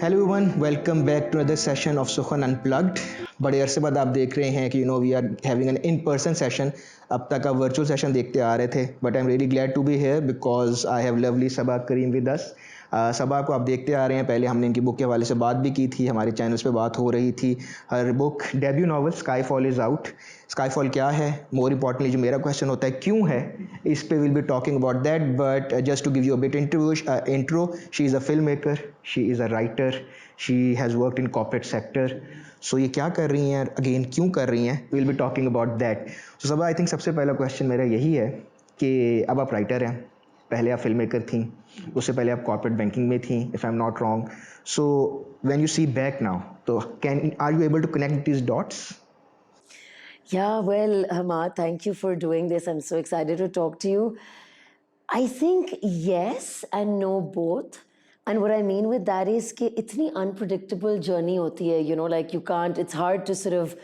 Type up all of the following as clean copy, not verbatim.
Hello everyone, welcome back to another session of Sukhan unplugged. बड़े अरसे बाद आप देख रहे हैं कि we are having an in person session. अब तक आप वर्चुअल सेशन देखते आ रहे थे, but I am really glad to be here because I have lovely Saba Karim with us. Saba को आप देखते आ रहे हैं, पहले हमने इनकी बुक के हवाले से बात भी की थी, हमारे चैनल्स पे बात हो रही थी। Her book debut novel Skyfall is out. Skyfall क्या है, मोर इम्पॉर्टेंटली जो मेरा क्वेश्चन होता है क्यों है, इस पे will be talking about that. But just to give you a bit intro, she is a filmmaker, she is a writer, she has worked in corporate sector. So ये क्या कर रही हैं, अगेन क्यों कर रही हैं, will be talking about that. So सब आई थिंक सबसे पहला क्वेश्चन मेरा यही है कि अब आप राइटर हैं, पहले आप फिल्म मेकर थी, उससे पहले आप कॉर्पोरेट बैंकिंग में थी, if I am not wrong. So when you see back now, तो can are you able to connect this dots? Yeah, well, Hamad, thank you for doing this. I'm so excited to talk to you. I think yes and no both. And what I mean with that is कि इतनी unpredictable journey होती है, like you can't, it's hard to sort of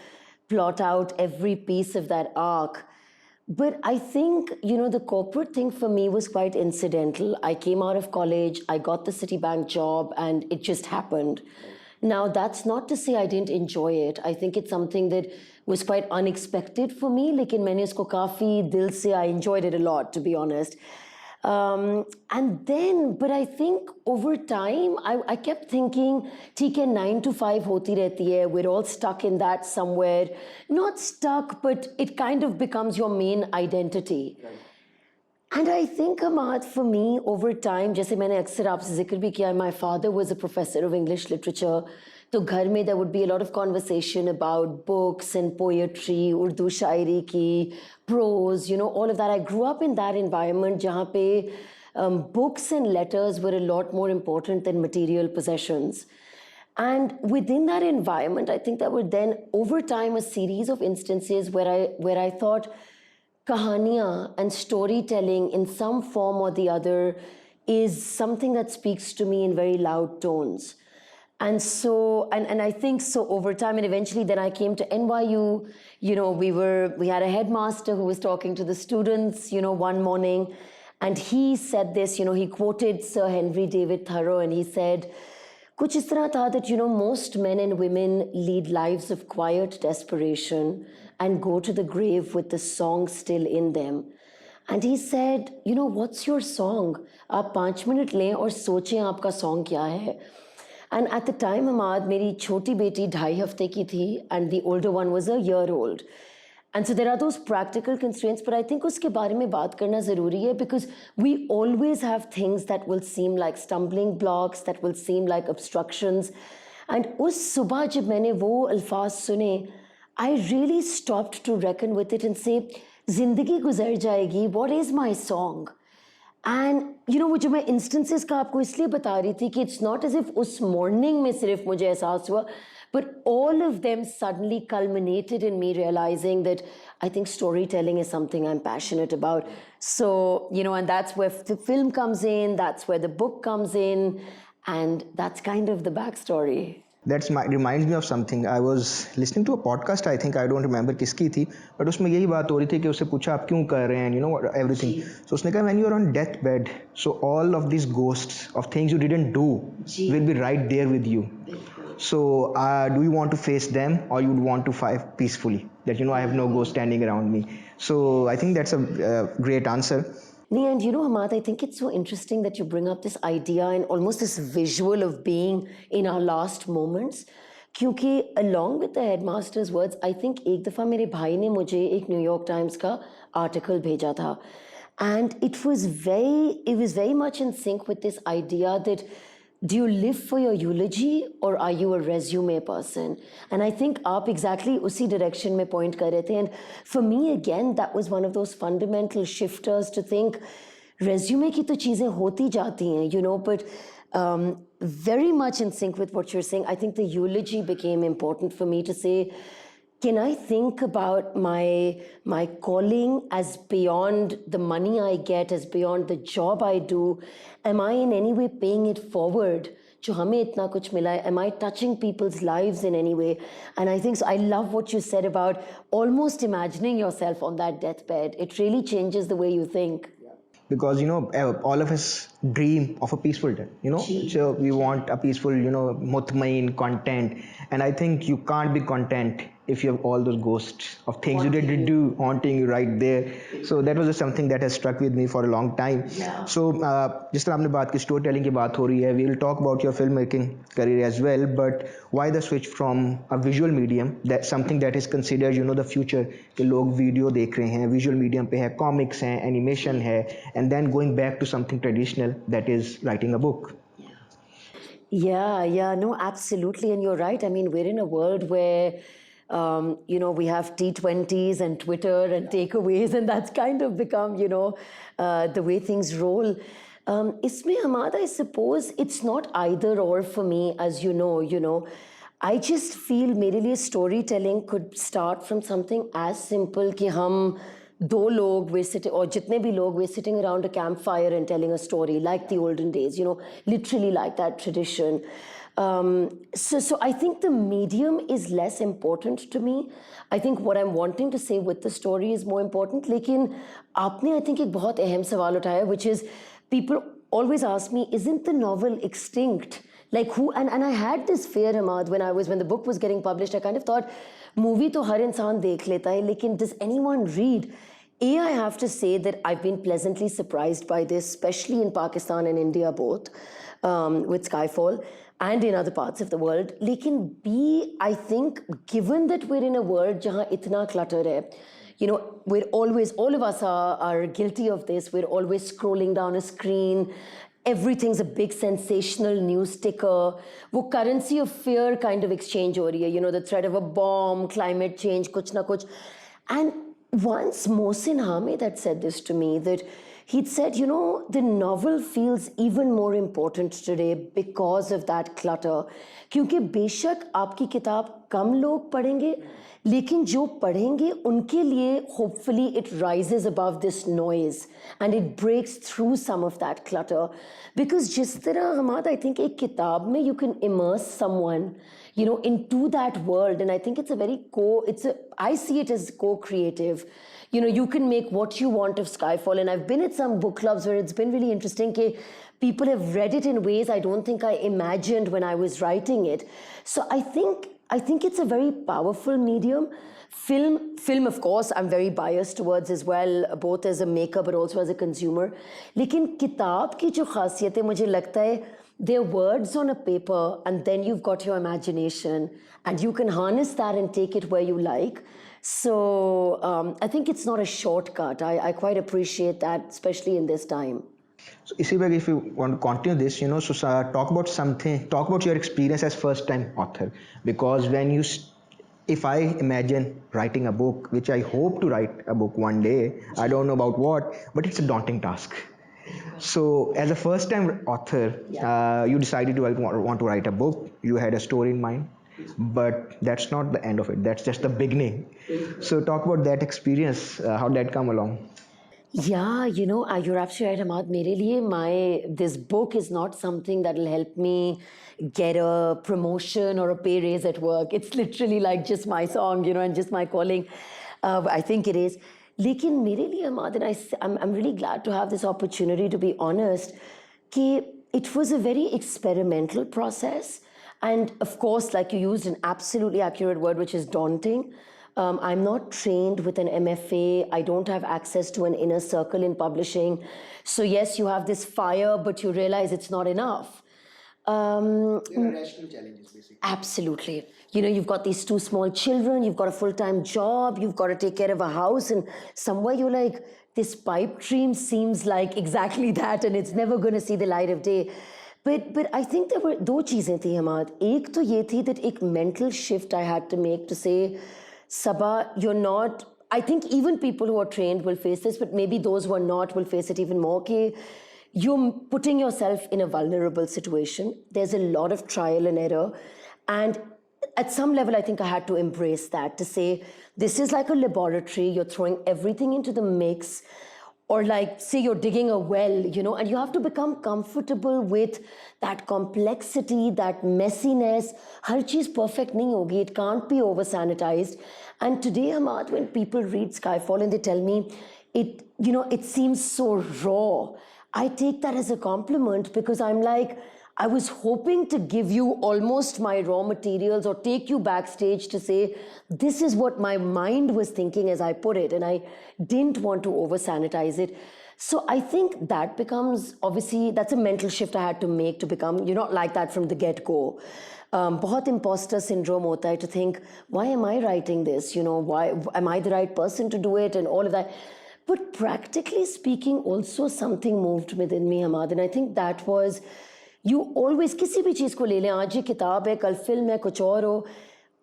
plot out every piece of that arc. But I think, the corporate thing for me was quite incidental. I came out of college, I got the Citibank job, and it just happened. Now, that's not to say I didn't enjoy it. I think it's something that was quite unexpected for me. लेकिन मैंने इसको काफ़ी दिल से, I enjoyed it a lot, to be honest. And then, but I think over time, I kept thinking, ठीक है, 9 to 5 होती रहती है. We're all stuck in that somewhere. Not stuck, but it kind of becomes your main identity. Right. And I think, Ahmad, for me, over time, जैसे मैंने अक्सर आपसे जिक्र भी किया, my father was a professor of English literature. तो घर में there would be a lot of conversation about books and poetry, Urdu शायरी की, prose, all of that. I grew up in that environment जहाँ पे books and letters were a lot more important than material possessions. And within that environment, I think there were then, over time, a series of instances where I thought, kahaniya and storytelling in some form or the other is something that speaks to me in very loud tones. And so, and I think so over time, and eventually then I came to NYU, we had a headmaster who was talking to the students, one morning, and he said this, he quoted Sir Henry David Thoreau, and he said, कुछ इस तरह था that, most men and women lead lives of quiet desperation and go to the grave with the song still in them. And he said, what's your song? आप 5 minute लें और सोचें आपका song क्या है. And at the time, Hamad, मेरी छोटी बेटी 2.5 हफ्ते की थी, and the older one was a year old. And so there are those practical constraints, but I think उसके बारे में बात करना ज़रूरी है because we always have things that will seem like stumbling blocks, that will seem like obstructions. And उस सुबह जब मैंने वो अल्फाज सुने, I really stopped to reckon with it and say, ज़िंदगी गुजर जाएगी, what is my song? And वो जो मैं instances का आपको इसलिए बता रही थी कि it's not as if उस morning में सिर्फ मुझे एहसास हुआ, but all of them suddenly culminated in me realizing that I think storytelling is something I'm passionate about. So, and that's where the film comes in, that's where the book comes in, and that's kind of the backstory. Reminds me of something. I was listening to a podcast, I think, I don't remember किसकी थी, but उसमें यही बात हो रही थी कि उससे पूछा आप क्यों कर रहे हैं, everything. So उसने कहा when you are on deathbed, so all of these ghosts of things you didn't do will be right there with you. So do you want to face them or you would want to fight peacefully? That I have no ghost standing around me. So I think that's a great answer. And Hamad, I think it's so interesting that you bring up this idea and almost this visual of being in our last moments. क्योंकि along with the headmaster's words, I think एक दफ़ा मेरे भाई ने मुझे एक New York Times का article भेजा था. And it was very much in sync with this idea that do you live for your eulogy or are you a resume person? And I think आप exactly उसी direction में point कर रहे थे. And for me, again, that was one of those fundamental shifters to think resume की तो चीज़ें होती जाती हैं, but very much in sync with what you're saying. I think the eulogy became important for me to say, can I think about my calling as beyond the money I get, as beyond the job I do? Am I in any way paying it forward? जो हमें इतना कुछ मिला है, am I touching people's lives in any way? And I think so. I love what you said about almost imagining yourself on that deathbed. It really changes the way you think. because all of us dream of a peaceful day, so we want a peaceful, mutmain content, and I think you can't be content if you have all those ghosts of things you did do haunting you right there. So that was just something that has struck with me for a long time. So जिस तरह आपने बात की story telling की बात हो रही है, we'll talk about your filmmaking career as well, but why the switch from a visual medium, that something that is considered the future, कि लोग वीडियो देख रहे हैं, visual medium पे है, comics हैं, animation है, and then going back to something traditional, that is writing a book. Yeah, no, absolutely. And you're right. I mean, we're in a world where, we have T20s and Twitter and takeaways, and that's kind of become, the way things roll. Isme Hamad, I suppose it's not either or for me, as you know. I just feel मेरे लिए storytelling could start from something as simple कि हम दो लोग we're sitting, or जितने भी लोग we're sitting around a campfire and telling a story like the olden days, literally like that tradition. So I think the medium is less important to me. I think what I'm wanting to say with the story is more important. लेकिन आपने I think एक बहुत अहम सवाल उठाया, which is people always ask me, isn't the novel extinct? Like who, and I had this fear, Hamad, when the book was getting published, I kind of thought, movie to har insaan dekh leta hai, lekin does anyone read? I have to say that I've been pleasantly surprised by this, especially in Pakistan and India both, with Skyfall, and in other parts of the world. Lekin B, I think, given that we're in a world jahan itna clutter hai, we're always, all of us are guilty of this, we're always scrolling down a screen, everything's a big sensational news ticker. वो currency of fear kind of exchange हो रही है, the threat of a bomb, climate change, कुछ ना कुछ. And once Mohsin Hamid had said this to me, that he'd said, the novel feels even more important today because of that clutter. क्योंकि बेशक आपकी किताब कम लोग पढ़ेंगे, लेकिन जो पढ़ेंगे उनके लिए hopefully it rises above this noise and it breaks through some of that clutter. Because जिस तरह Hamad, I think एक किताब में you can immerse someone, into that world, and I think it's I see it as co-creative. You can make what you want of Skyfall, and I've been at some book clubs where it's been really interesting that people have read it in ways I don't think I imagined when I was writing it. So I think it's a very powerful medium. Film, of course, I'm very biased towards as well, both as a maker but also as a consumer. लेकिन किताब की जो खासियत है, मुझे लगता है, they're words on a paper, and then you've got your imagination, and you can harness that and take it where you like. So I think it's not a shortcut. I quite appreciate that, especially in this time. So if you want to continue this, talk about your experience as first-time author, because if I imagine writing a book, which I hope to write a book one day, I don't know about what, but it's a daunting task. So as a first-time author, you decided to want to write a book. You had a story in mind, but that's not the end of it. That's just the beginning. So talk about that experience, how that come along. Yeah, you're absolutely right, Hamad. मेरे लिए this book is not something that will help me get a promotion or a pay raise at work. It's literally like just my song, and just my calling. I think it is. लेकिन मेरे लिए Hamad, and I'm really glad to have this opportunity to be honest, कि it was a very experimental process. And of course, like you used an absolutely accurate word, which is daunting. I'm not trained with an MFA. I don't have access to an inner circle in publishing. So yes, you have this fire, but you realize it's not enough. There are rational challenges, basically. Absolutely. You've got these two small children, you've got a full-time job, you've got to take care of a house, and somewhere you're like, this pipe dream seems like exactly that, and it's never going to see the light of day. But I think there were दो चीजें थी Hamad. एक तो ये थी that एक mental shift I had to make to say, Sabah, you're not, I think even people who are trained will face this, but maybe those who are not will face it even more. Ki you're putting yourself in a vulnerable situation. There's a lot of trial and error. And at some level, I think I had to embrace that, to say, this is like a laboratory. You're throwing everything into the mix. Or like, say you're digging a well, and you have to become comfortable with that complexity, that messiness. Har cheez perfect nahi hogi. It can't be over-sanitized. And today, Hamad, when people read Skyfall and they tell me, it seems so raw. I take that as a compliment because I'm like, I was hoping to give you almost my raw materials or take you backstage to say, this is what my mind was thinking as I put it, and I didn't want to over sanitize it. So I think that becomes, obviously, that's a mental shift I had to make to become, you're not like that from the get-go. बहुत imposter syndrome hota hai to think, why am I writing this? Why am I the right person to do it and all of that? But practically speaking, also something moved within me, Hamad, and I think that was, you always, किसी भी चीज़ को ले लें, आज ये किताब है, कल फिल्म है, कुछ और हो,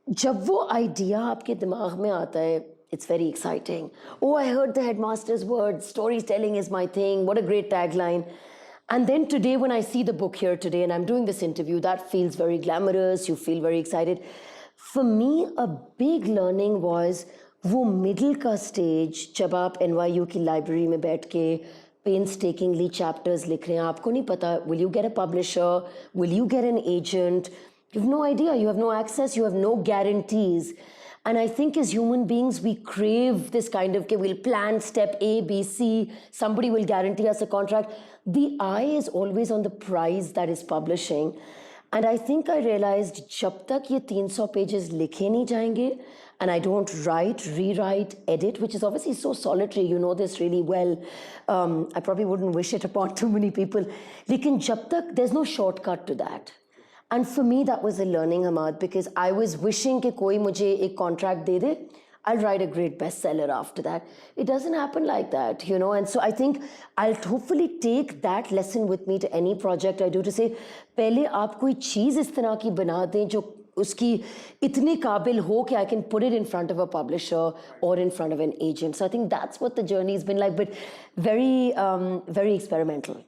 जब वो आइडिया आपके दिमाग में आता है, it's very exciting. Oh, I heard the headmaster's words, storytelling is my thing, what a great tagline. And then today, when I see the book here today and I'm doing this interview, that feels very glamorous, you feel very excited. For me, a big learning was वो middle का stage, जब आप NYU की library में बैठ के painstakingly chapters लिख रहे हैं, आपको नहीं पता, will you get a publisher, will you get an agent? You have no idea, you have no access, you have no guarantees. And I think as human beings, we crave this kind of, okay, we'll plan step A, B, C, somebody will guarantee us a contract. The eye is always on the prize that is publishing. And I think I realized, jab tak ye 300 pages likhe nahi jayenge, and I don't write, rewrite, edit, which is obviously so solitary, you know this really well. I probably wouldn't wish it upon too many people. Lekin jab tak, there's no shortcut to that. And for me, that was a learning, Hamad, because I was wishing कि कोई मुझे एक contract they they, I'll write a great bestseller after that. It doesn't happen like that, And so I think I'll hopefully take that lesson with me to any project I do to say, पहले आप कोई चीज़ इस तरह की बना दें जो उसकी इतने काबिल हो कि I can put it in front of a publisher or in front of an agent. So I think that's what the journey has been like, but very, very experimental.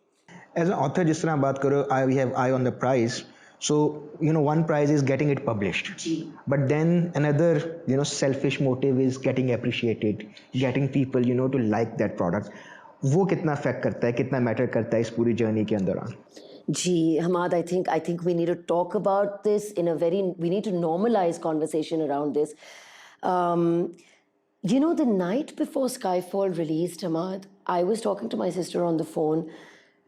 As an author, जिस तरह बात करो, we have eye on the prize. So, one prize is getting it published. But then another, selfish motive is getting appreciated, getting people, to like that product. वो कितना affect करता है, कितना matter करता है इस पूरी journey के अंदर? Gee, Hamad, I think we need to talk about this we need to normalize conversation around this. The night before Skyfall released, Hamad, I was talking to my sister on the phone.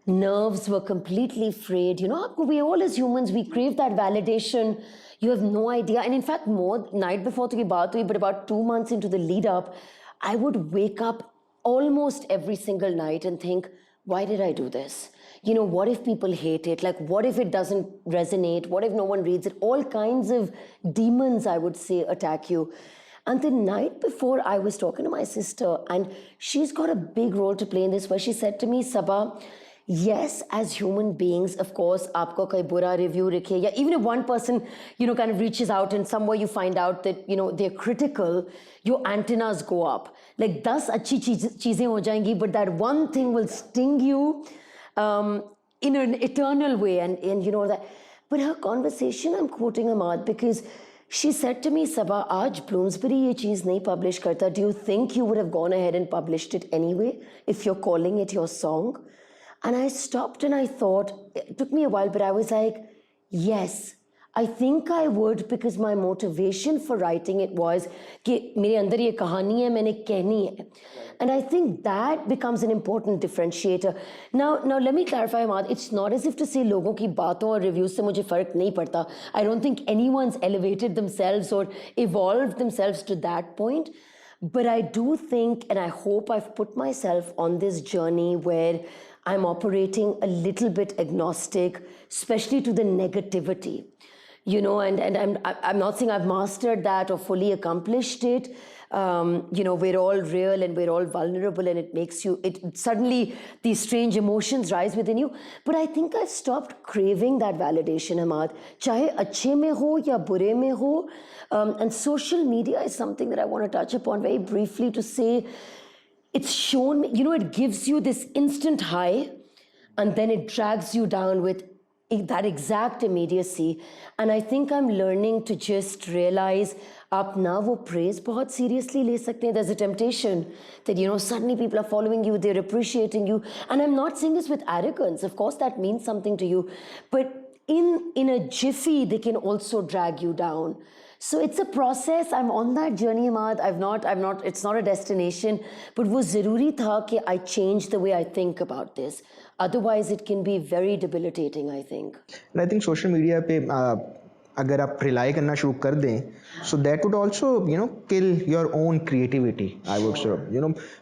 Nerves were completely frayed. We all as humans, we crave that validation. You have no idea. And in fact, more night before to ki baat hui, but about 2 months into the lead up, I would wake up almost every single night and think, why did I do this? What if people hate it? Like, what if it doesn't resonate? What if no one reads it? All kinds of demons, I would say, attack you. And the night before, I was talking to my sister, and she's got a big role to play in this, where she said to me, Sabah, yes, as human beings, of course, aapko koi bura review rikhe, yeah, even if one person, kind of reaches out and somewhere you find out that, they're critical, your antennas go up. Like, 10 achhi cheezein ho jayengi, but that one thing will sting you in an eternal way. And that. But her conversation, I'm quoting Hamad, because she said to me, Sabah, aaj Bloomsbury ye cheez nahi publish karta. Do you think you would have gone ahead and published it anyway, if you're calling it your song? And I stopped and I thought, it took me a while, but I was like, yes, I think I would, because my motivation for writing it was कि मेरे अंदर ये कहानी है, मैंने कहनी है. And I think that becomes an important differentiator. Now let me clarify, Hamad, it's not as if to say लोगों की बातों और reviews से मुझे फर्क नहीं पड़ता. I don't think anyone's elevated themselves or evolved themselves to that point. But I do think, and I hope I've put myself on this journey where I'm operating a little bit agnostic, especially to the negativity, and I'm not saying I've mastered that or fully accomplished it. We're all real and we're all vulnerable, and it makes you, suddenly these strange emotions rise within you. But I think I've stopped craving that validation, Hamad. Chahe अच्छे में हो या बुरे में हो. And social media is something that I want to touch upon very briefly to say, it's shown me, it gives you this instant high, and then it drags you down with that exact immediacy. And I think I'm learning to just realize, aap na wo praise bahut seriously le sakte hain. There's a temptation that, suddenly people are following you, they're appreciating you. And I'm not saying this with arrogance. Of course, that means something to you. But in a jiffy, they can also drag you down. So it's a process. I'm on that journey, Ahmad. It's not a destination. But वो ज़रूरी था कि I change the way I think about this. Otherwise, it can be very debilitating, I think. And I think social media पे अगर आप rely करना शुरू कर दें, so that would also kill your own creativity. I would say,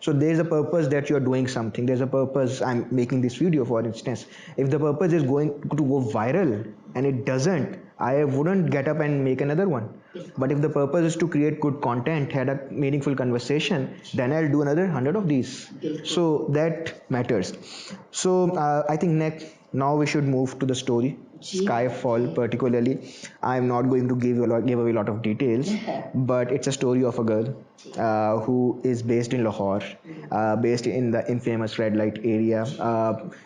so there's a purpose that you're doing something. There's a purpose. I'm making this video, for instance. If the purpose is going to go viral and it doesn't, I wouldn't get up and make another one. But if the purpose is to create good content, had a meaningful conversation, then I'll do another 100 of these. So that matters. So I think now we should move to the story. Skyfall particularly. I'm not going to give away a lot of details, but it's a story of a girl who is based in Lahore, based in the infamous red light area.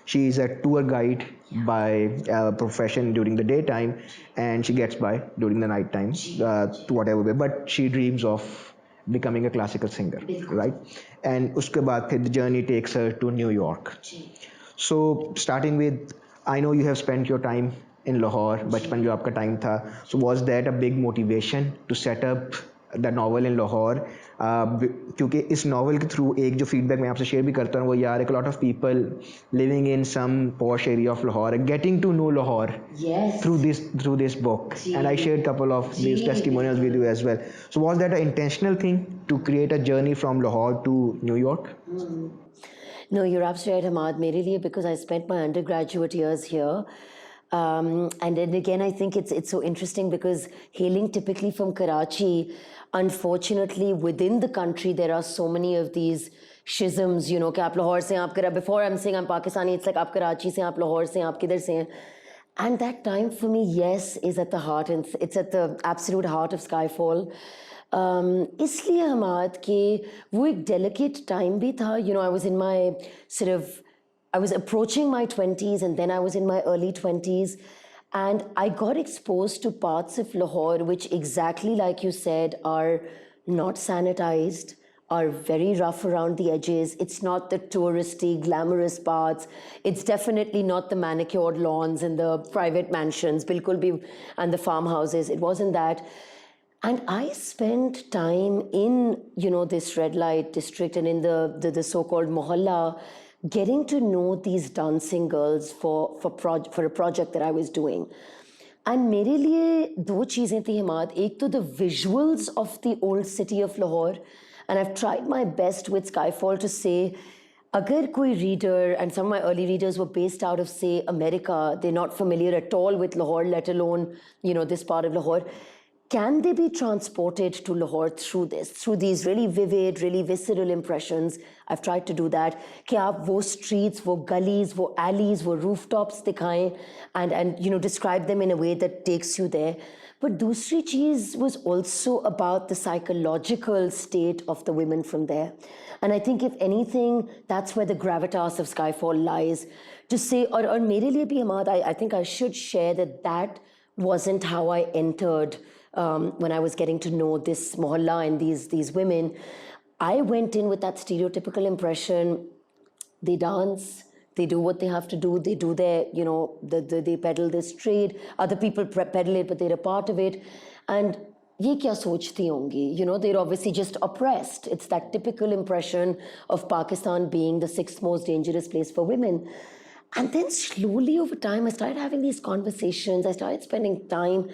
She is a tour guide by profession during the daytime, and she gets by during the night time to whatever way, but she dreams of becoming a classical singer, right? And uske baad the journey takes her to New York. So starting with, I know you have spent your time in Lahore, बचपन जो आपका time था, so was that a big motivation to set up the novel in Lahore? क्योंकि इस novel के through एक जो feedback मैं आपसे share भी करता हूँ वो यार a lot of people living in some posh area of Lahore are getting to know Lahore through this book, and I shared couple of these testimonials with you as well. So was that an intentional thing to create a journey from Lahore to New York? No, you're absolutely right, Ahmad. मेरे लिए, because I spent my undergraduate years here. And then again, I think it's so interesting because hailing typically from Karachi, unfortunately, within the country, there are so many of these schisms, कि आप लाहौर से आप करा. Before I'm saying I'm Pakistani, it's like आप कराची से, आप लाहौर से, आप किधर से हैं. And that time for me, yes, is at the heart, and it's at the absolute heart of Skyfall. इसलिए हमाद कि वो एक delicate time भी था. I was in my I was approaching my 20s, and then I was in my early 20s, and I got exposed to parts of Lahore which, exactly like you said, are not sanitized, are very rough around the edges. It's not the touristy, glamorous parts. It's definitely not the manicured lawns and the private mansions, bilkul bhi, and the farmhouses. It wasn't that. And I spent time in, this red light district and in the so-called mohalla, getting to know these dancing girls for a project that I was doing. And मेरे लिए दो चीज़ें थी हिमाद. एक तो the visuals of the old city of Lahore, and I've tried my best with Skyfall to say, अगर कोई reader, and some of my early readers were based out of, say, America, they're not familiar at all with Lahore, let alone, this part of Lahore. Can they be transported to Lahore through these really vivid, really visceral impressions? I've tried to do that. कि आप वो streets, वो gullies, वो alleys, वो rooftops दिखाएं and describe them in a way that takes you there. But दूसरी चीज़ was also about the psychological state of the women from there. And I think if anything, that's where the gravitas of Skyfall lies. To say, और मेरे लिए भी Ahmad, I think I should share that wasn't how I entered when I was getting to know this mohalla and these women. I went in with that stereotypical impression. They dance, they do what they have to do, they do their, they peddle this trade, other people peddle it, but they're a part of it. And ye kya sochti hongi? They're obviously just oppressed. It's that typical impression of Pakistan being the 6th most dangerous place for women. And then slowly over time, I started having these conversations, I started spending time,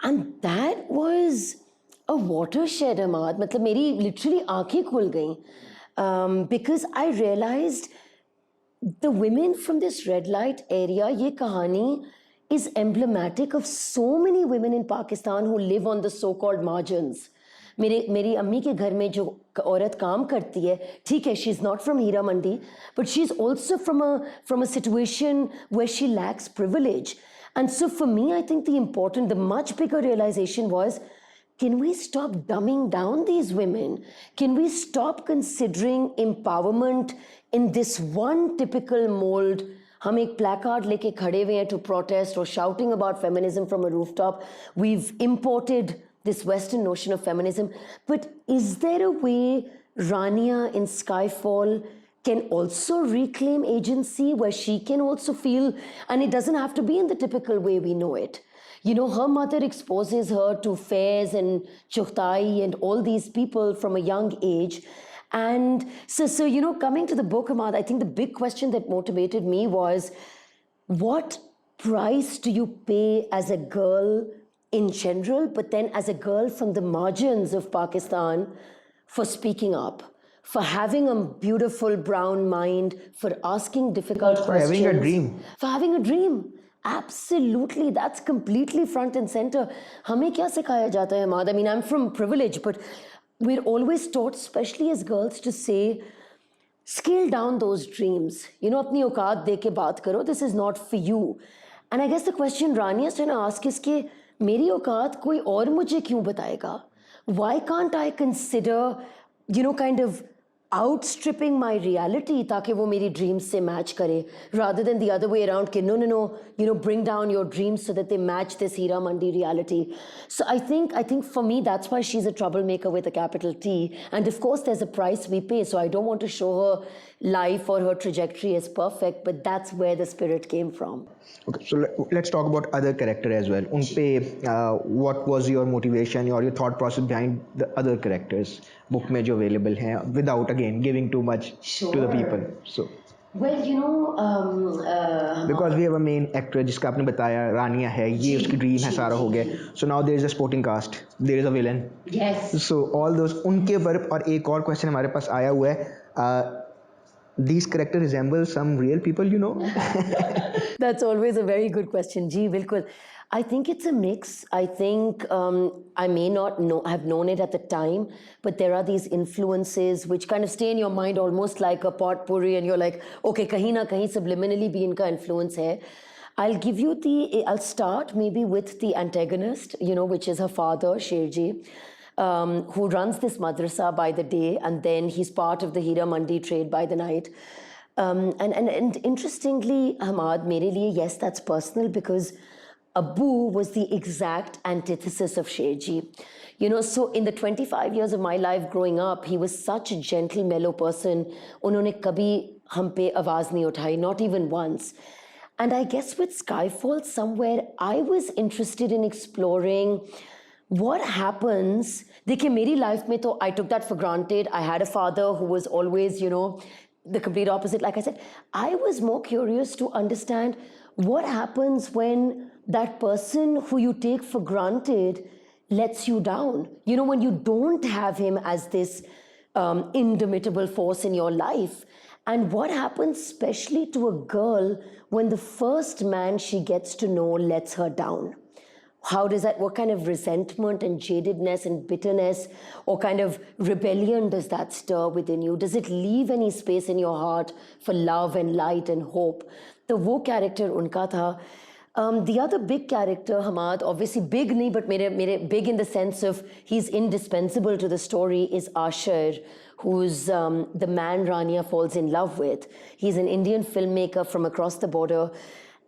and that was a watershed, Ahmad. मतलब मेरी literally आँखें खुल गईं, because I realized the women from this red light area, ये कहानी is emblematic of so many women in Pakistan who live on the so-called margins. मेरी अम्मी के घर में जो औरत काम करती है, ठीक है, she's not from Hira Mandi, but she's also from a situation where she lacks privilege. And so for me, I think the much bigger realization was, can we stop dumbing down these women? Can we stop considering empowerment in this one typical mold? हम एक placard लेके खड़े हुए हैं to protest or shouting about feminism from a rooftop. We've imported this Western notion of feminism. But is there a way Rania in Skyfall can also reclaim agency, where she can also feel, and it doesn't have to be in the typical way we know it. Her mother exposes her to Faiz and Chughtai and all these people from a young age. And so, coming to the book, Hamad, I think the big question that motivated me was, what price do you pay as a girl in general, but then as a girl from the margins of Pakistan for speaking up, for having a beautiful brown mind, for asking difficult questions. For having a dream. For having a dream. Absolutely. That's completely front and center. हमें क्या सिखाया जाता है, Hamad? I mean, I'm from privilege, but we're always taught, especially as girls, to say, scale down those dreams. अपनी औकात दे के बात करो. This is not for you. And I guess the question Rania is trying to ask is कि मेरी औकात कोई और मुझे क्यों बताएगा? Why can't I consider, kind of outstripping my reality ताकि वो मेरी dreams से match करे, rather than the other way around कि no, bring down your dreams so that they match this Hira Mandi reality. So I think for me that's why she's a troublemaker with a capital T, and of course there's a price we pay, so I don't want to show her life or her trajectory as perfect, but that's where the spirit came from. Okay, so let's talk about other character as well. Unpe, what was your motivation or your thought process behind the other characters book में जो available हैं, without again giving too much to the people? So well, because we have a main actor जिसका आपने बताया रानिया है, ये उसकी dream है, सारा हो गया. So now there is a supporting cast, there is a villain. Yes. So all those उनके ऊपर और एक और question हमारे पास आया हुआ है. These characters resemble some real people, That's always a very good question. Ji, bilkul. I think it's a mix. I think I may not have known it at the time, but there are these influences which kind of stay in your mind almost like a potpourri, and you're like, okay, kahin na kahin subliminally bhi inka influence hai. I'll start maybe with the antagonist, which is her father, Sherji. Who runs this madrasa by the day, and then he's part of the Hira Mandi trade by the night. And interestingly, Hamad, mere liye, yes, that's personal, because Abu was the exact antithesis of Sherji. So in the 25 years of my life growing up, he was such a gentle, mellow person. Unhone kabhi hum pe awaaz nahi uthai, not even once. And I guess with Skyfall, somewhere I was interested in exploring what happens. देखिए मेरी life में तो I took that for granted. I had a father who was always, the complete opposite. Like I said, I was more curious to understand what happens when that person who you take for granted lets you down. When you don't have him as this indomitable force in your life. And what happens especially to a girl when the first man she gets to know lets her down. What kind of resentment and jadedness and bitterness or kind of rebellion does that stir within you? Does it leave any space in your heart for love and light and hope? So wo character unka tha. The other big character, Hamad, obviously big nahi, but mere big in the sense of he's indispensable to the story, is Ashar, who's the man Rania falls in love with. He's an Indian filmmaker from across the border.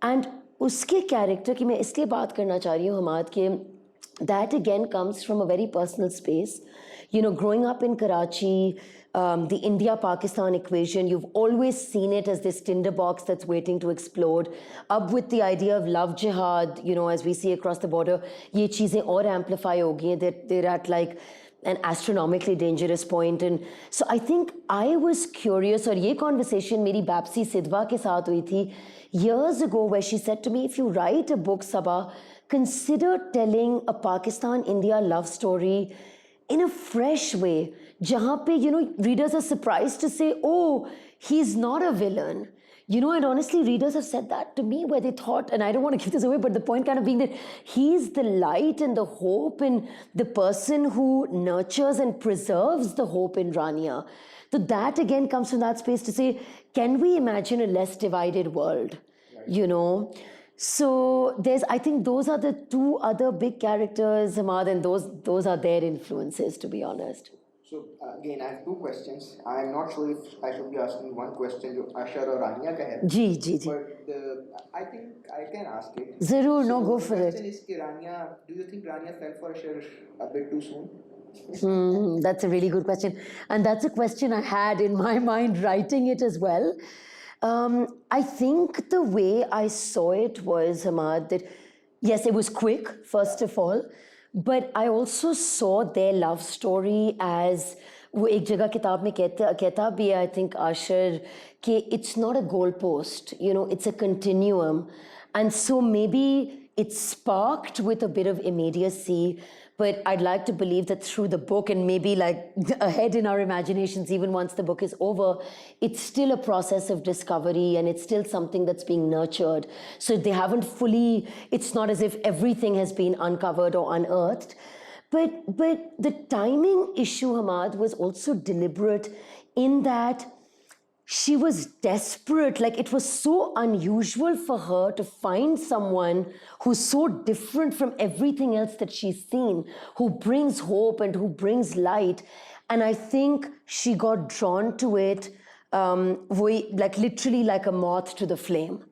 And उसके character की मैं इसलिए बात करना चाह रही हूँ हमाद कि that again comes from a very personal space. Growing up in Karachi, the India-Pakistan equation, you've always seen it as this tinderbox that's waiting to explode. Up with the idea of love jihad, as we see across the border, ये चीज़ें और amplify हो गई हैं. They're at like an astronomically dangerous point. And so I think I was curious, और ये conversation मेरी Bapsi Sidhwa के साथ हुई थी years ago, where she said to me, if you write a book, Sabah, consider telling a Pakistan-India love story in a fresh way. Jahan pe, readers are surprised to say, oh, he's not a villain. And honestly, readers have said that to me, where they thought, and I don't want to give this away, but the point kind of being that he's the light and the hope and the person who nurtures and preserves the hope in Rania. So that again comes from that space to say, can we imagine a less divided world? Right. So I think those are the two other big characters, Hamad, and those are their influences, to be honest. So again, I have two questions. I'm not sure if I should be asking one question, जो Ashar और Rania का है. जी. But I think I can ask it. Zarur, no, go for it. The question is कि Rania, do you think Rania fell for Ashar a bit too soon? That's a really good question. And that's a question I had in my mind writing it as well. I think the way I saw it was, Hamad, that Yes, it was quick, first of all, but I also saw their love story as वो एक जगह किताब में कहता भी है, I think Asher, कि it's not a goalpost, you know, it's a continuum. And so maybe it's sparked with a bit of immediacy, but I'd like to believe that through the book and maybe like ahead in our imaginations, even once the book is over, it's still a process of discovery and it's still something that's being nurtured. So they haven't fully, it's not as if everything has been uncovered or unearthed. But the timing issue, Hamad, was also deliberate in that she was desperate. Like, it was so unusual for her to find someone who's so different from everything else that she's seen, who brings hope and who brings light. And I think she got drawn to it, like literally like a moth to the flame.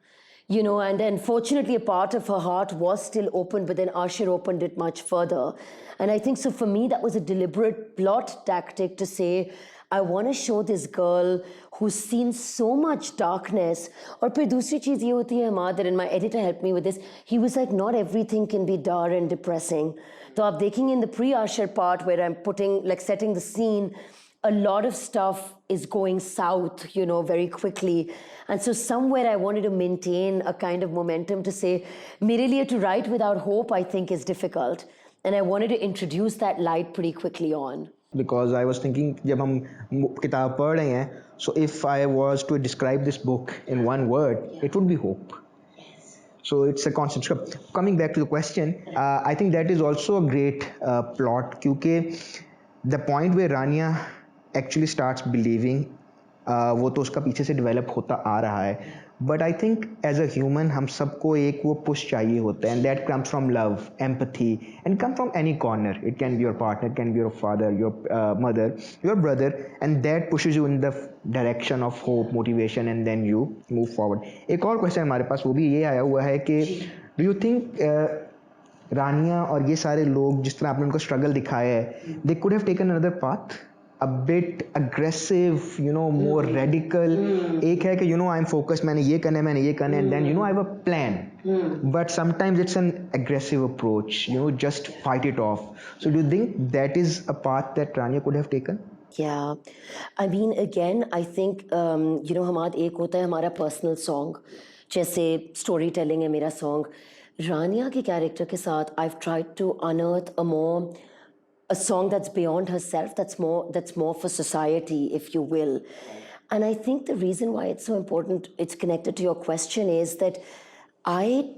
You know, and unfortunately, a part of her heart was still open, but then Asher opened it much further. And I think so for me, that was a deliberate plot tactic to say, I want to show this girl who's seen so much darkness. और फिर दूसरी चीज़ ये होती है हमारा, that, and my editor helped me with this, he was like, not everything can be dark and depressing. So आप देखेंगे in the pre-Asher part where I'm putting, like setting the scene, a lot of stuff is going south, you know, very quickly. And so somewhere I wanted to maintain a kind of momentum to say, मेरे लिए to write without hope, I think is difficult. And I wanted to introduce that light pretty quickly on. Because I was thinking, जब हम किताब पढ़ रहे हैं, so if I was to describe this book in one word, it would be hope. So it's a constant script. Coming back to the question, I think that is also a great plot, क्योंकि the point where Rania actually starts believing, वो तो उसका पीछे से develop होता आ रहा है. But I think as a human, हम सबको एक वो push चाहिए होता है, and that comes from love, empathy, and come from any corner. It can be your partner, it can be your father, your mother, your brother, and that pushes you in the direction of hope, motivation, and then you move forward. एक और question हमारे पास वो भी ये आया हुआ है कि do you think रानिया और ये सारे लोग जिस तरह आपने उनको struggle दिखाया है, they could have taken another path? A bit aggressive, you know, more radical. एक है कि you know I'm focused, मैंने ये करना है, and then you know I have a plan. But sometimes it's an aggressive approach, you know, just fight it off. So do you think that is a path that Rania could have taken? Yeah, I mean, again, I think, you know, Hamad, एक होता है हमारा personal song, जैसे storytelling है मेरा song. Rania के character के साथ, I've tried to unearth a song that's beyond herself, that's more for society, if you will. And I think the reason why it's so important, it's connected to your question, is that I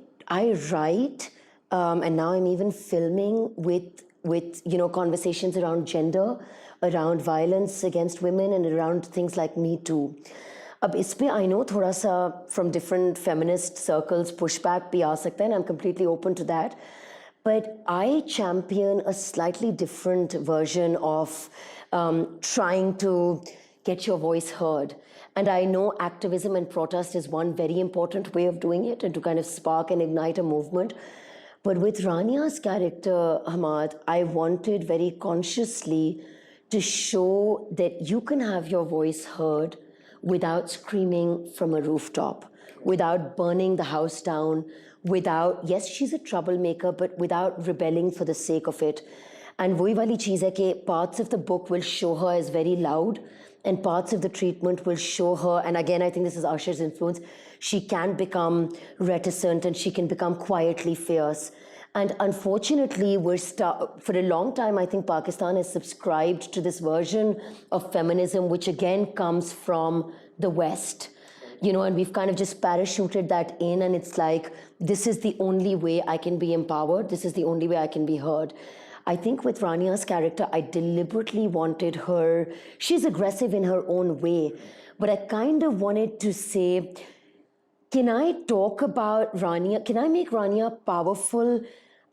write, and now I'm even filming with you know, conversations around gender, around violence against women, and around things like Me Too. अब इस पे I know थोड़ा सा from different feminist circles pushback भी आ सकता है, and I'm completely open to that. But I champion a slightly different version of trying to get your voice heard. And I know activism and protest is one very important way of doing it, and to kind of spark and ignite a movement. But with Rania's character, Hamad, I wanted very consciously to show that you can have your voice heard without screaming from a rooftop, without burning the house down, without, yes, she's a troublemaker, but without rebelling for the sake of it. And वही वाली चीज़ है कि parts of the book will show her as very loud, and parts of the treatment will show her, and again, I think this is Asher's influence, she can become reticent and she can become quietly fierce. And unfortunately, for a long time, I think Pakistan has subscribed to this version of feminism, which again comes from the West. You know, and we've kind of just parachuted that in, and it's like, this is the only way I can be empowered. This is the only way I can be heard. I think with Rania's character, I deliberately wanted her, she's aggressive in her own way, but I kind of wanted to say, can I talk about Rania? Can I make Rania powerful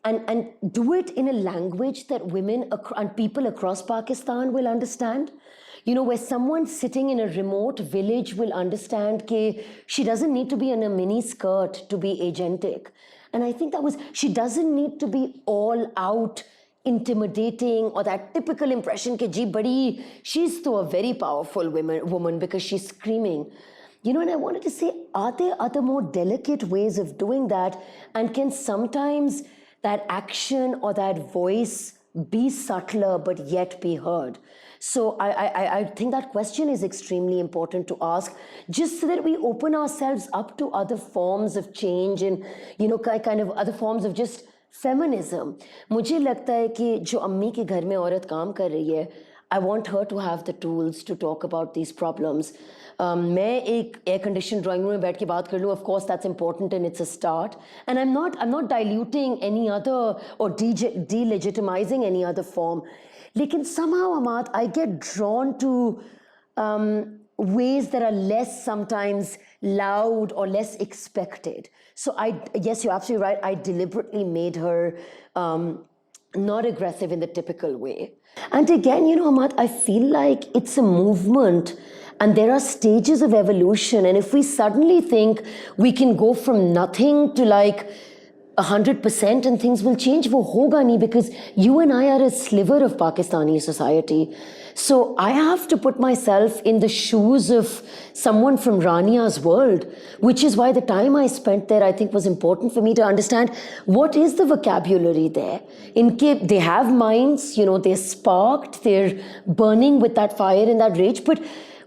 and do it in a language that women and people across Pakistan will understand? You know, where someone sitting in a remote village will understand that she doesn't need to be in a mini skirt to be agentic. And I think she doesn't need to be all out intimidating, or that typical impression that she's a very powerful woman because she's screaming. And I wanted to say, are there other more delicate ways of doing that? And can sometimes that action or that voice be subtler but yet be heard? So I think that question is extremely important to ask, just so that we open ourselves up to other forms of change and, kind of other forms of just feminism. मुझे लगता है कि जो अम्मी के घर में औरत काम कर रही है, I want her to have the tools to talk about these problems. मैं एक एयर कंडीशन ड्राइंग रूम में बैठ के बात कर लूँ, of course that's important and it's a start. And I'm not diluting any other or delegitimizing any other form. लेकिन somehow, Ahmad, I get drawn to ways that are less sometimes loud or less expected. So yes, you're absolutely right. I deliberately made her not aggressive in the typical way. And again, Ahmad, I feel like it's a movement and there are stages of evolution. And if we suddenly think we can go from nothing to like 100% and things will change, wo hoga nahi, because you and I are a sliver of Pakistani society. So I have to put myself in the shoes of someone from Rania's world, which is why the time I spent there, I think, was important for me to understand what is the vocabulary there. They have minds, they're sparked, they're burning with that fire and that rage, but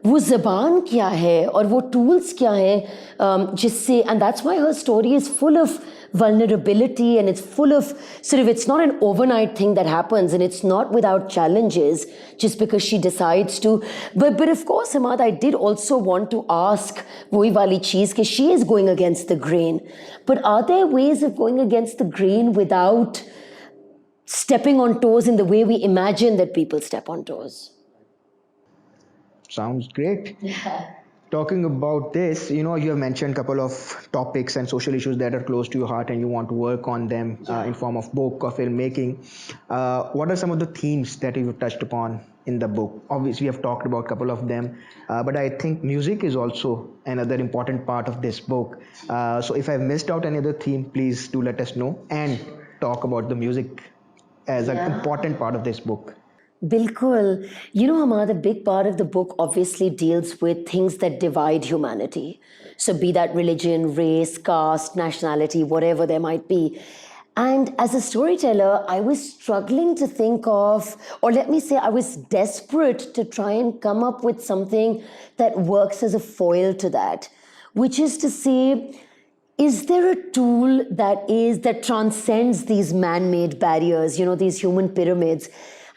वो ज़बान क्या है और वो tools क्या हैं जिससे, and that's why her story is full of vulnerability and it's full of it's not an overnight thing that happens and it's not without challenges just because she decides to. But of course, Ahmad, I did also want to ask वही वाली चीज़ कि she is going against the grain. But are there ways of going against the grain without stepping on toes in the way we imagine that people step on toes? Sounds great. Talking about this, you have mentioned a couple of topics and social issues that are close to your heart and you want to work on them in form of book or filmmaking. What are some of the themes that you've touched upon in the book? Obviously, we have talked about a couple of them, but I think music is also another important part of this book. So if I've missed out any other theme, please do let us know and talk about the music as an important part of this book. Bilkul. Ahmad, a big part of the book obviously deals with things that divide humanity. So be that religion, race, caste, nationality, whatever there might be. And as a storyteller, I was struggling to think of, or let me say, I was desperate to try and come up with something that works as a foil to that, which is to say, is there a tool that transcends these man-made barriers, these human pyramids?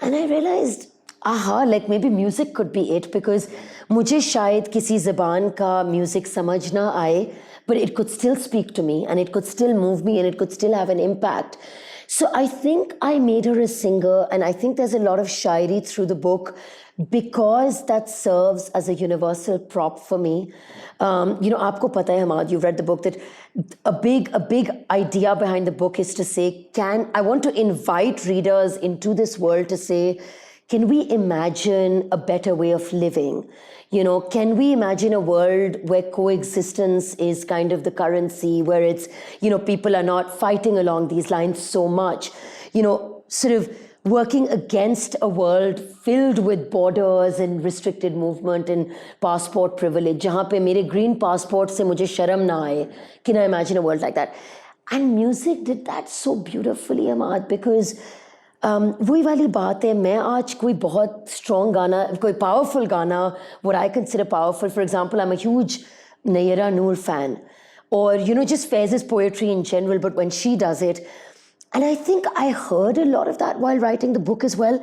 And I realized, like maybe music could be it, because मुझे शायद किसी ज़बान का music समझ ना आए, but it could still speak to me and it could still move me and it could still have an impact. So I think I made her a singer, and I think there's a lot of shairi through the book because that serves as a universal prop for me. आपको पता है, Ahmad, you've read the book, that a big idea behind the book is to say, I want to invite readers into this world to say, can we imagine a better way of living? Can we imagine a world where coexistence is kind of the currency, where it's, people are not fighting along these lines so much, sort of working against a world filled with borders and restricted movement and passport privilege, जहाँ पे मेरे green passport से मुझे शर्म ना आए. Can I imagine a world like that? And music did that so beautifully, Ahmad, because वही वाली बात है, मैं आज कोई बहुत strong गाना, कोई powerful गाना, what I consider powerful, for example, I'm a huge Nayyara Noor fan, or just Faiz's poetry in general, but when she does it, and I think I heard a lot of that while writing the book as well.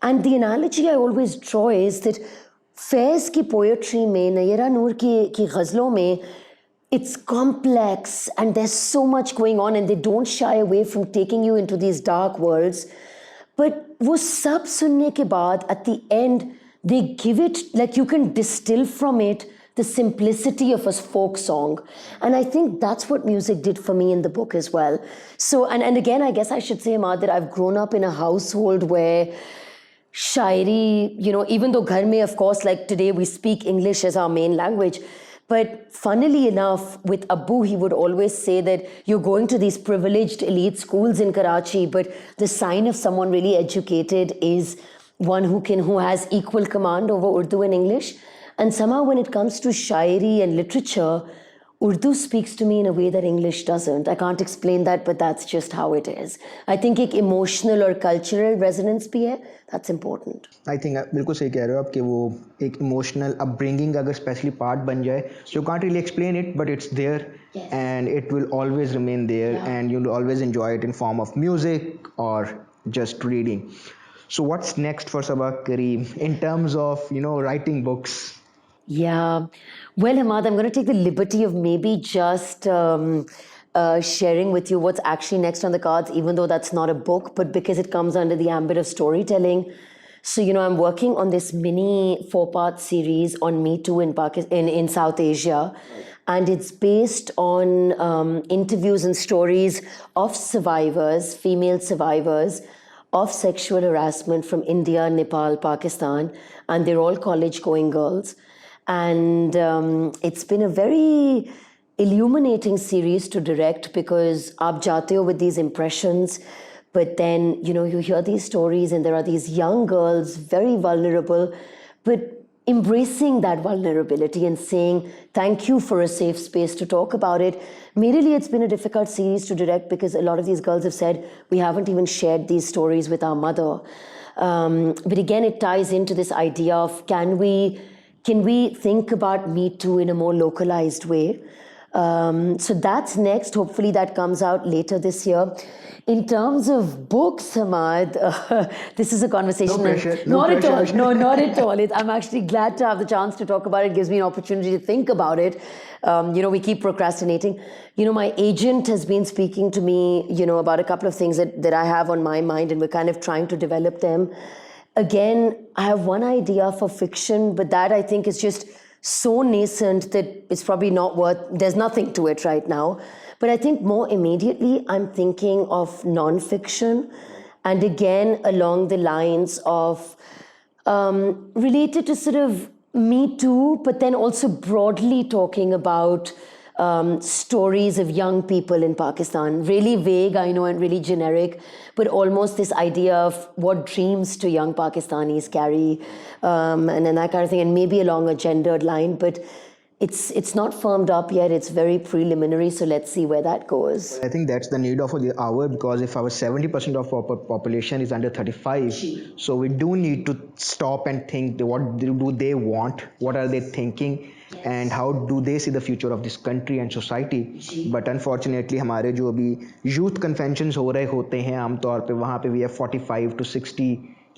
And the analogy I always draw is that Faiz ki poetry mein, Nayyara Noor ki ghazlon mein, it's complex and there's so much going on and they don't shy away from taking you into these dark worlds. But wo sab sunne ke baad, at the end, they give it, like you can distill from it the simplicity of a folk song. And I think that's what music did for me in the book as well. So, and again, I guess I should say, Ahmad, that I've grown up in a household where shairi, even though ghar mein, of course, like today we speak English as our main language, but funnily enough, with Abu, he would always say that you're going to these privileged elite schools in Karachi, but the sign of someone really educated is one who has equal command over Urdu and English. And somehow when it comes to shairi and literature, Urdu speaks to me in a way that English doesn't. I can't explain that, but that's just how it is. I think एक emotional or cultural resonance भी है, that's important. I think बिल्कुल सही कह रहे हो आप कि वो एक इमोशनल अपब्रिंगिंग अगर स्पेशली पार्ट बन जाए so you can't really explain it but it's there and it will always remain there and you will always enjoy it in form of music और just reading. So what's next for Sabah Kareem in terms of writing books? Yeah. Well, Hamad, I'm going to take the liberty of maybe just sharing with you what's actually next on the cards, even though that's not a book, but because it comes under the ambit of storytelling. So, I'm working on this mini 4-part series on Me Too in Pakistan, in South Asia. And it's based on interviews and stories of survivors, female survivors, of sexual harassment from India, Nepal, Pakistan, and they're all college-going girls. And it's been a very illuminating series to direct because aap jaate ho with these impressions, but then, you hear these stories and there are these young girls, very vulnerable, but embracing that vulnerability and saying, thank you for a safe space to talk about it. Merely, it's been a difficult series to direct because a lot of these girls have said, we haven't even shared these stories with our mother. But again, it ties into this idea of can we think about Me Too in a more localized way? So that's next. Hopefully that comes out later this year. In terms of books, Hamad, this is a conversation. No pressure. Not at all. No, not at all. I'm actually glad to have the chance to talk about it. It gives me an opportunity to think about it. We keep procrastinating. My agent has been speaking to me, about a couple of things that I have on my mind, and we're kind of trying to develop them. Again, I have one idea for fiction, but that I think is just so nascent that it's probably not there's nothing to it right now. But I think more immediately, I'm thinking of non-fiction, and again, along the lines of related to sort of Me Too, but then also broadly talking about stories of young people in Pakistan. Really vague, I know, and really generic, but almost this idea of what dreams do young Pakistanis carry, and then that kind of thing, and maybe along a gendered line, but it's not firmed up yet. It's very preliminary, so let's see where that goes. I think that's the need of the hour, because if our 70% of our population is under 35, so we do need to stop and think what do they want, what are they thinking, and how do they see the future of this country and society. But unfortunately हमारे जो अभी youth conventions हो रहे होते हैं आमतौर पे वहाँ पे we have 45 to 60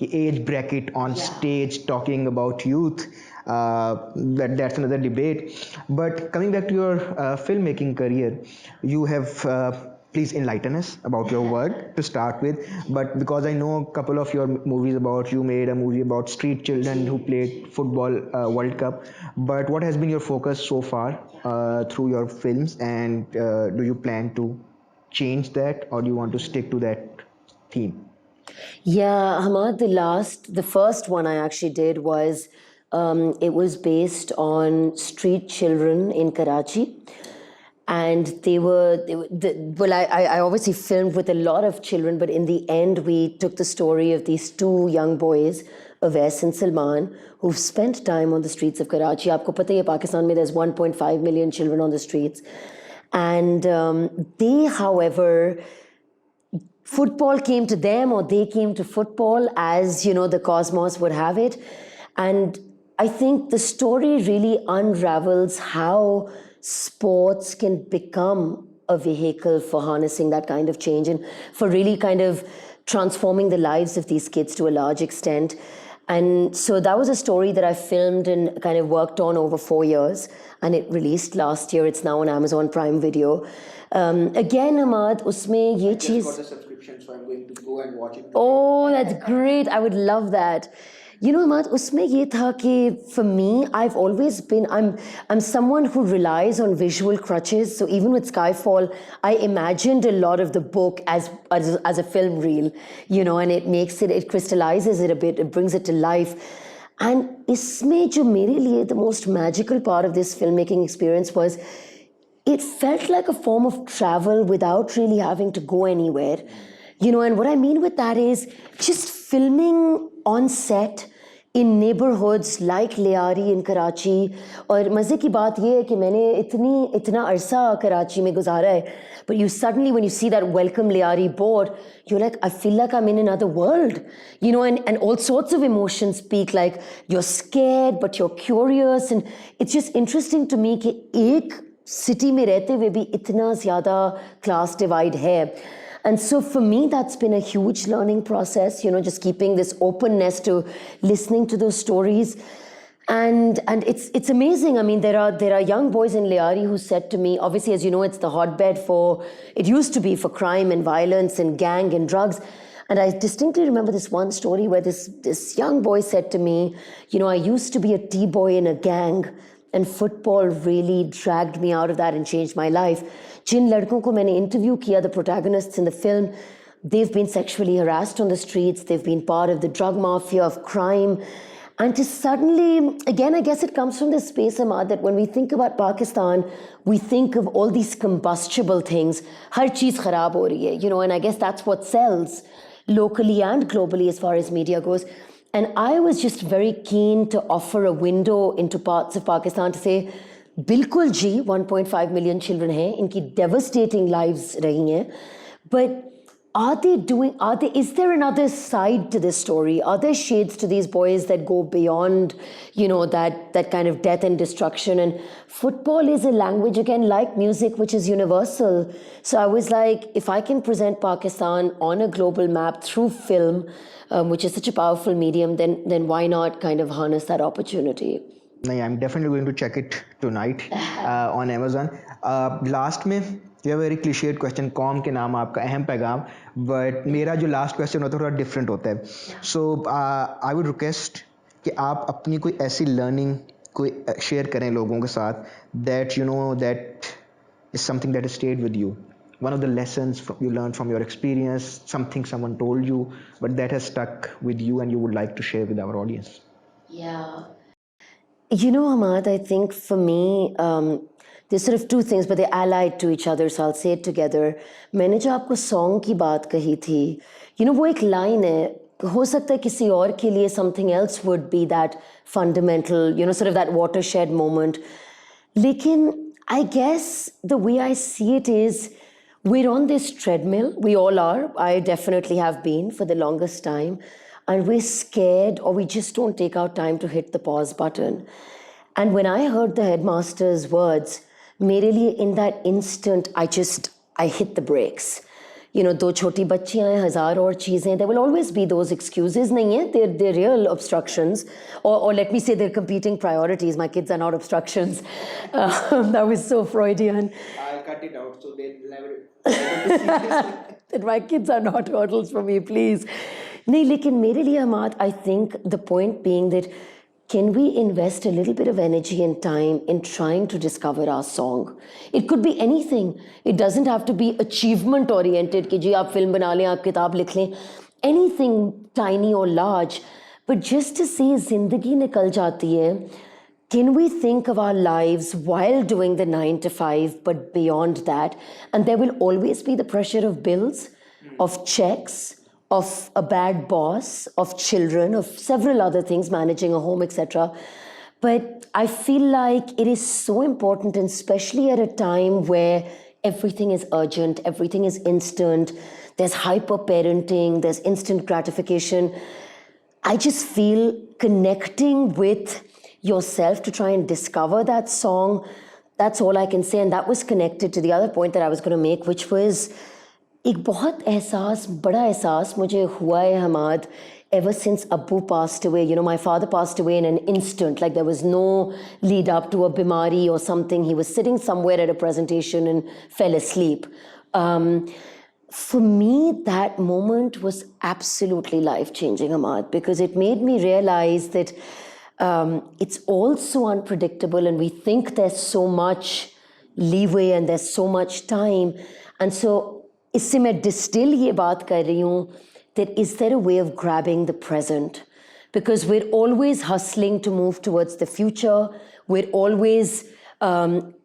की age bracket on stage talking about youth. That's another debate. But coming back to your filmmaking career, you have please enlighten us about your work to start with. But because I know a couple of your movies about, you made a movie about street children who played football World Cup. But what has been your focus so far through your films, and do you plan to change that, or do you want to stick to that theme? Yeah, Hamad, the first one I actually did was, it was based on street children in Karachi. And I obviously filmed with a lot of children, but in the end, we took the story of these two young boys, Awais and Salman, who've spent time on the streets of Karachi. Aapko pata hai, Pakistan mein there's 1.5 million children on the streets. And they, however, football came to them, or they came to football, as, the cosmos would have it. And I think the story really unravels how sports can become a vehicle for harnessing that kind of change and for really kind of transforming the lives of these kids to a large extent. And so that was a story that I filmed and kind of worked on over 4 years, and it released last year. It's now on Amazon Prime Video. Again, Hamad, usme ye cheez... I just got the subscription, so I'm going to go and watch it. Oh, that's great. I would love that. Hamad, usme ye tha ki for me, I've always been, I'm someone who relies on visual crutches. So even with Skyfall, I imagined a lot of the book as a film reel, and it crystallizes it a bit, it brings it to life. And isme jo mere liye the most magical part of this filmmaking experience was, it felt like a form of travel without really having to go anywhere. And what I mean with that is just filming on set in neighborhoods like Liari in Karachi. और मज़े की बात ये है कि मैंने इतना अरसा कराची में गुजारा है, but you suddenly, when you see that welcome Liari board, you're like, I feel like I'm in another world, you know, and all sorts of emotions speak, like you're scared but you're curious, and it's just interesting to me कि एक city में रहते हुए भी इतना ज़्यादा class divide है. And so for me, that's been a huge learning process, you know, just keeping this openness to listening to those stories. And it's amazing. I mean, there are young boys in Liari who said to me, obviously, as you know, it's the hotbed it used to be for crime and violence and gang and drugs. And I distinctly remember this one story where this young boy said to me, you know, I used to be a T-boy in a gang, and football really dragged me out of that and changed my life. जिन लड़कों को मैंने interview किया, the protagonists in the film, they've been sexually harassed on the streets, they've been part of the drug mafia, of crime. And to suddenly, again, I guess it comes from this space, Ahmad, that when we think about Pakistan, we think of all these combustible things. Har cheez kharab ho rahi hai, you know, and I guess that's what sells locally and globally as far as media goes. And I was just very keen to offer a window into parts of Pakistan to say, बिल्कुल जी 1.5 million children हैं, इनकी devastating lives रही हैं, but is there another side to this story? Are there shades to these boys that go beyond, you know, that kind of death and destruction? And football is a language, again, like music, which is universal. So I was like, if I can present Pakistan on a global map through film, which is such a powerful medium, then why not kind of harness that opportunity? नहीं, I'm definitely going to check it tonight on Amazon. Last में you have a very cliched question, कौम के नाम आपका अहम पैगाम, but मेरा जो last question होता है थोड़ा different होता है. So I would request कि आप अपनी कोई ऐसी learning कोई share करें लोगों के साथ that you know that is something that has stayed with you. One of the lessons you learned from your experience, something someone told you, but that has stuck with you and you would like to share with our audience. Yeah. You know, Ahmad, I think for me, there's sort of two things, but they're allied to each other, so I'll say it together. मैंने जो आपको song की बात कही थी, you know, वो एक line है, हो सकता है किसी और के लिए something else would be that fundamental, you know, sort of that watershed moment. लेकिन I guess the way I see it is, we're on this treadmill, we all are, I definitely have been for the longest time, and we're scared or we just don't take our time to hit the pause button. And when I heard the headmaster's words, मेरे लिए in that instant, I hit the brakes. You know, दो छोटी बच्चियां हैं, हजार और चीजें, there will always be those excuses, नहीं है, they're real obstructions, or let me say they're competing priorities. My kids are not obstructions. That was so Freudian. I'll cut it out so they never. That my kids are not hurdles for me, please. नहीं, लेकिन मेरे लिए Ahmad, I think the point being that can we invest a little bit of energy and time in trying to discover our song? It could be anything. It doesn't have to be achievement oriented कि जी आप film बना लें, आप किताब लिख लें. Anything tiny or large. But just to say जिंदगी निकल जाती है, can we think of our lives while doing the 9 to 5, but beyond that? And there will always be the pressure of bills, of checks, of a bad boss, of children, of several other things, managing a home, etc. But I feel like it is so important, and especially at a time where everything is urgent, everything is instant, there's hyper parenting, there's instant gratification. I just feel connecting with yourself to try and discover that song, that's all I can say. And that was connected to the other point that I was going to make, which was एक बहुत एहसास, बड़ा एहसास मुझे हुआ है Hamad, ever since Abbu passed away. You know, my father passed away in an instant, like there was no lead up to a bimari or something. He was sitting somewhere at a presentation and fell asleep. For me, that moment was absolutely life-changing, Hamad, because it made me realize that it's all so unpredictable, and we think there's so much leeway and there's so much time. And so इससे मैं distill ये बात कर रही हूँ that is there a way of grabbing the present? Because we're always hustling to move towards the future. We're always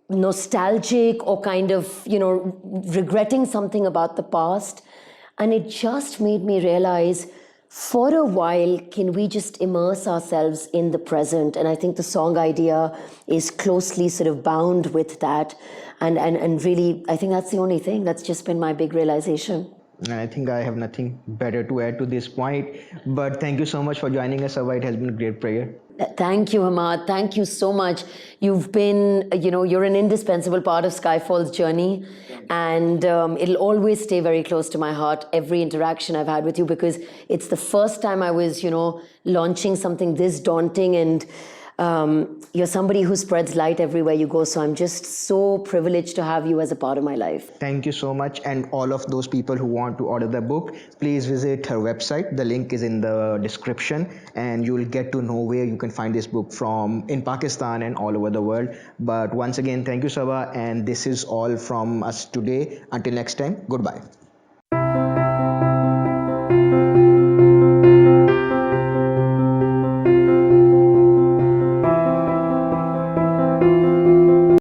nostalgic or kind of, you know, regretting something about the past. And it just made me realize for a while, can we just immerse ourselves in the present? And I think the song idea is closely sort of bound with that. And really, I think that's the only thing. That's just been my big realization. I think I have nothing better to add to this point. But thank you so much for joining us, Ava. It has been a great prayer. Thank you, Hamad. Thank you so much. You've been, you're an indispensable part of Skyfall's journey. And it'll always stay very close to my heart, every interaction I've had with you, because it's the first time I was, launching something this daunting. And you're somebody who spreads light everywhere you go. So I'm just so privileged to have you as a part of my life. Thank you so much. And all of those people who want to order the book, please visit her website. The link is in the description, and you'll get to know where you can find this book from in Pakistan and all over the world. But once again, thank you, Sabha. And this is all from us today. Until next time, goodbye.